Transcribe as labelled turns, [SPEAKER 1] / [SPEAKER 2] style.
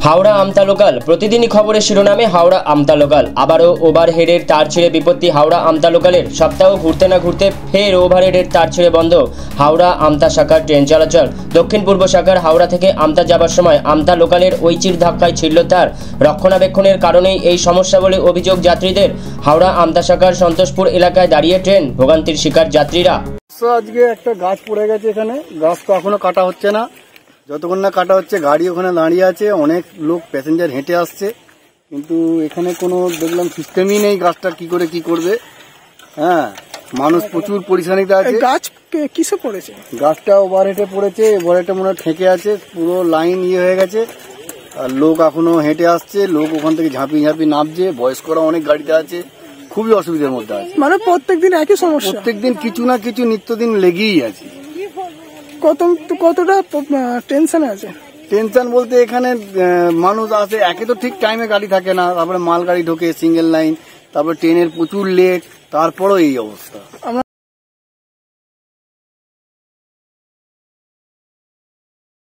[SPEAKER 1] হাওড়া আমতা local প্রতিদিনই খবরের শিরোনামে হাওড়া আমতা লোকাল। আবারও ওভারহেডের তার ছিঁড়ে বিপত্তি হাওড়া আমতা লোকালের। সপ্তাহ ঘুরতে না ঘুরতে ফের ওভারহেডের তার ছিঁড়ে বন্ধ হাওড়া আমতা শাখার ট্রেন চলাচল। দক্ষিণ পূর্ব শাখার হাওড়া থেকে আমতা যাবার সময় আমতা লোকালের ঐচির ধাক্কায় ছিঁড়ল তার। রক্ষণাবেক্ষণের কারণেই এই সমস্যা বলে অভিযোগ যাত্রীদের। হাওড়া আমতা শাখার সন্তোষপুর এলাকায় দাঁড়িয়ে ট্রেন, ভোগান্তির শিকার যাত্রীরা।
[SPEAKER 2] আজকে একটা গাছ পড়ে গেছে এখানে, গাছ তো এখনো কাটা হচ্ছে না। যতক্ষণ না কাটা হচ্ছে গাড়ি ওখানে দাঁড়িয়ে আছে, অনেক লোক প্যাসেঞ্জার হেঁটে আসছে, কিন্তু এখানে কোনো দেখলাম সিস্টেমই নেই গাছটা কি করে কি করবে। হ্যাঁ, মানুষ প্রচুর পরিশানিতে আছে।
[SPEAKER 3] গাছ কিসে পড়েছে?
[SPEAKER 2] গাছটা ওভারহেডে পড়েছে, ওভারহেডে মনে হয় ঠেকে আছে, পুরো লাইন হয়ে গেছে। আর লোক এখনো হেঁটে আসছে, লোক ওখান থেকে ঝাঁপিয়ে ঝাঁপিয়ে নামছে, বয়স্করা অনেক গাড়িতে আছে, খুবই অসুবিধার মধ্যে আছে।
[SPEAKER 3] মানে প্রত্যেকদিন একই সমস্যা?
[SPEAKER 2] প্রত্যেকদিন কিছু না কিছু নিত্যদিন লেগেই আছে।
[SPEAKER 3] কতটা টেনশনে আছে?
[SPEAKER 2] টেনশন বলতে এখানে মানুষ আসে, একে তো ঠিক টাইমে গাড়ি থাকে না, তারপরে মাল গাড়ি ঢোকে সিঙ্গেল লাইন, তারপরে ট্রেনের প্রচুর লেট, তারপরও এই অবস্থা।